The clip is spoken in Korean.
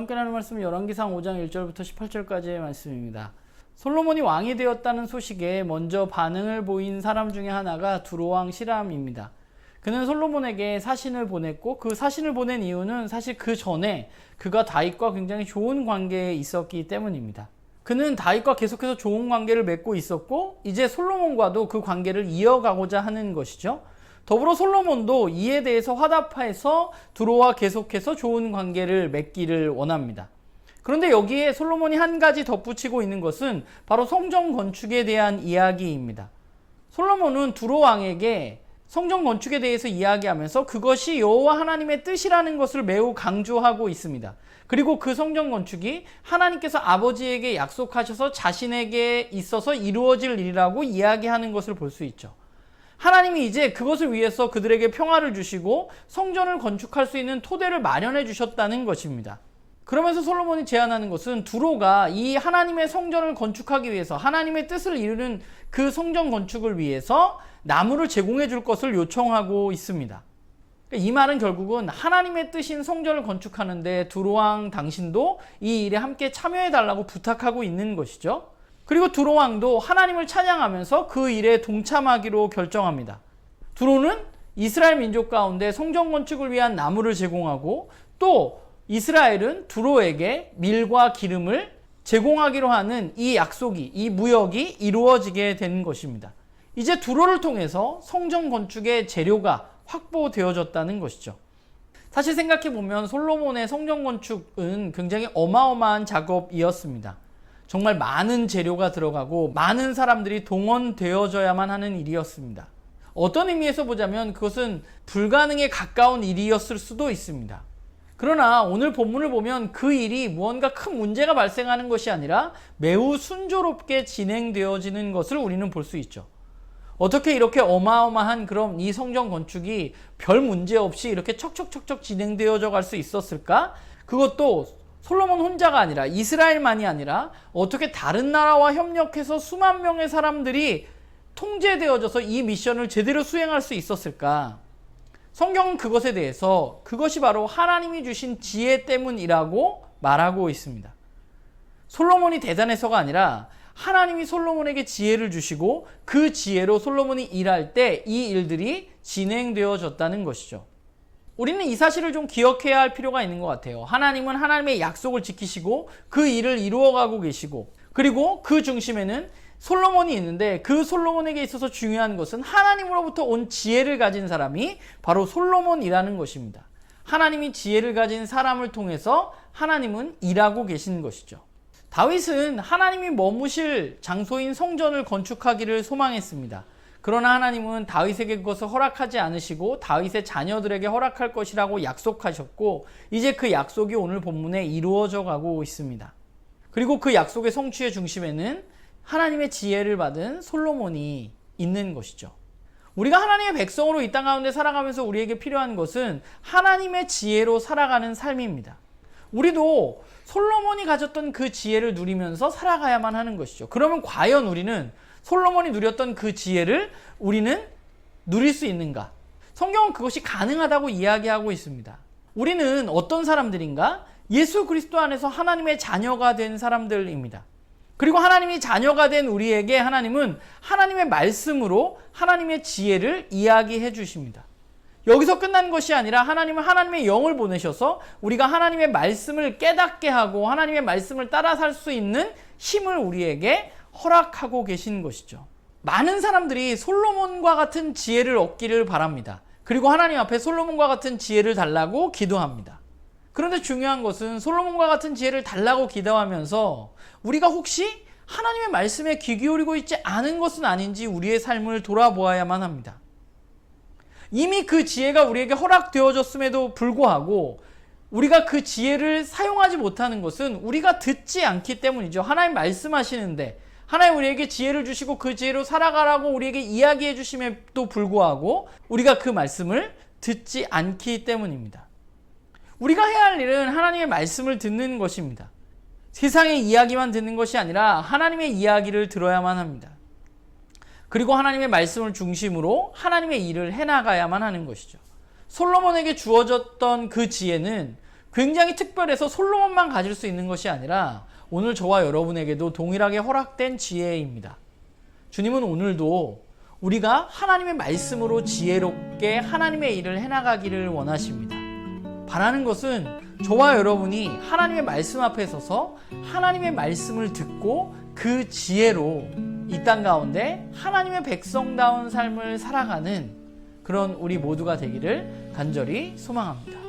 함께 나눌 말씀은 열왕기상 5장 1절부터 18절까지의 말씀입니다. 솔로몬이 왕이 되었다는 소식에 먼저 반응을 보인 사람 중에 하나가 두로왕 시람입니다. 그는 솔로몬에게 사신을 보냈고 그 사신을 보낸 이유는 사실 그 전에 그가 다윗과 굉장히 좋은 관계에 있었기 때문입니다. 그는 다윗과 계속해서 좋은 관계를 맺고 있었고 이제 솔로몬과도 그 관계를 이어가고자 하는 것이죠. 더불어 솔로몬도 이에 대해서 화답해서 두로와 계속해서 좋은 관계를 맺기를 원합니다. 그런데 여기에 솔로몬이 한 가지 덧붙이고 있는 것은 바로 성전 건축에 대한 이야기입니다. 솔로몬은 두로 왕에게 성전 건축에 대해서 이야기하면서 그것이 여호와 하나님의 뜻이라는 것을 매우 강조하고 있습니다. 그리고 그 성전 건축이 하나님께서 아버지에게 약속하셔서 자신에게 있어서 이루어질 일이라고 이야기하는 것을 볼 수 있죠. 하나님이 이제 그것을 위해서 그들에게 평화를 주시고 성전을 건축할 수 있는 토대를 마련해 주셨다는 것입니다. 그러면서 솔로몬이 제안하는 것은 두로가 이 하나님의 성전을 건축하기 위해서 하나님의 뜻을 이루는 그 성전 건축을 위해서 나무를 제공해 줄 것을 요청하고 있습니다. 이 말은 결국은 하나님의 뜻인 성전을 건축하는데 두로왕 당신도 이 일에 함께 참여해 달라고 부탁하고 있는 것이죠. 그리고 두로왕도 하나님을 찬양하면서 그 일에 동참하기로 결정합니다. 두로는 이스라엘 민족 가운데 성전 건축을 위한 나무를 제공하고 또 이스라엘은 두로에게 밀과 기름을 제공하기로 하는 이 약속이, 이 무역이 이루어지게 된 것입니다. 이제 두로를 통해서 성전 건축의 재료가 확보되어졌다는 것이죠. 사실 생각해보면 솔로몬의 성전 건축은 굉장히 어마어마한 작업이었습니다. 정말 많은 재료가 들어가고 많은 사람들이 동원되어져야만 하는 일이었습니다. 어떤 의미에서 보자면 그것은 불가능에 가까운 일이었을 수도 있습니다. 그러나 오늘 본문을 보면 그 일이 무언가 큰 문제가 발생하는 것이 아니라 매우 순조롭게 진행되어지는 것을 우리는 볼 수 있죠. 어떻게 이렇게 어마어마한 그럼 이 성전 건축이 별 문제 없이 이렇게 척척척척 진행되어져 갈 수 있었을까? 그것도 솔로몬 혼자가 아니라 이스라엘만이 아니라 어떻게 다른 나라와 협력해서 수만 명의 사람들이 통제되어져서 이 미션을 제대로 수행할 수 있었을까? 성경은 그것에 대해서 그것이 바로 하나님이 주신 지혜 때문이라고 말하고 있습니다. 솔로몬이 대단해서가 아니라 하나님이 솔로몬에게 지혜를 주시고 그 지혜로 솔로몬이 일할 때 이 일들이 진행되어졌다는 것이죠. 우리는 이 사실을 좀 기억해야 할 필요가 있는 것 같아요. 하나님은 하나님의 약속을 지키시고 그 일을 이루어가고 계시고 그리고 그 중심에는 솔로몬이 있는데 그 솔로몬에게 있어서 중요한 것은 하나님으로부터 온 지혜를 가진 사람이 바로 솔로몬이라는 것입니다. 하나님이 지혜를 가진 사람을 통해서 하나님은 일하고 계신 것이죠. 다윗은 하나님이 머무실 장소인 성전을 건축하기를 소망했습니다. 그러나 하나님은 다윗에게 그것을 허락하지 않으시고 다윗의 자녀들에게 허락할 것이라고 약속하셨고 이제 그 약속이 오늘 본문에 이루어져 가고 있습니다. 그리고 그 약속의 성취의 중심에는 하나님의 지혜를 받은 솔로몬이 있는 것이죠. 우리가 하나님의 백성으로 이 땅 가운데 살아가면서 우리에게 필요한 것은 하나님의 지혜로 살아가는 삶입니다. 우리도 솔로몬이 가졌던 그 지혜를 누리면서 살아가야만 하는 것이죠. 그러면 과연 우리는 솔로몬이 누렸던 그 지혜를 우리는 누릴 수 있는가? 성경은 그것이 가능하다고 이야기하고 있습니다. 우리는 어떤 사람들인가? 예수 그리스도 안에서 하나님의 자녀가 된 사람들입니다. 그리고 하나님이 자녀가 된 우리에게 하나님은 하나님의 말씀으로 하나님의 지혜를 이야기해 주십니다. 여기서 끝난 것이 아니라 하나님은 하나님의 영을 보내셔서 우리가 하나님의 말씀을 깨닫게 하고 하나님의 말씀을 따라 살 수 있는 힘을 우리에게 허락하고 계신 것이죠. 많은 사람들이 솔로몬과 같은 지혜를 얻기를 바랍니다. 그리고 하나님 앞에 솔로몬과 같은 지혜를 달라고 기도합니다. 그런데 중요한 것은 솔로몬과 같은 지혜를 달라고 기도하면서 우리가 혹시 하나님의 말씀에 귀 기울이고 있지 않은 것은 아닌지 우리의 삶을 돌아보아야만 합니다. 이미 그 지혜가 우리에게 허락되어졌음에도 불구하고 우리가 그 지혜를 사용하지 못하는 것은 우리가 듣지 않기 때문이죠. 하나님 말씀하시는데 하나님 우리에게 지혜를 주시고 그 지혜로 살아가라고 우리에게 이야기해 주심에도 불구하고 우리가 그 말씀을 듣지 않기 때문입니다. 우리가 해야 할 일은 하나님의 말씀을 듣는 것입니다. 세상의 이야기만 듣는 것이 아니라 하나님의 이야기를 들어야만 합니다. 그리고 하나님의 말씀을 중심으로 하나님의 일을 해나가야만 하는 것이죠. 솔로몬에게 주어졌던 그 지혜는 굉장히 특별해서 솔로몬만 가질 수 있는 것이 아니라 오늘 저와 여러분에게도 동일하게 허락된 지혜입니다. 주님은 오늘도 우리가 하나님의 말씀으로 지혜롭게 하나님의 일을 해나가기를 원하십니다. 바라는 것은 저와 여러분이 하나님의 말씀 앞에 서서 하나님의 말씀을 듣고 그 지혜로 이 땅 가운데 하나님의 백성다운 삶을 살아가는 그런 우리 모두가 되기를 간절히 소망합니다.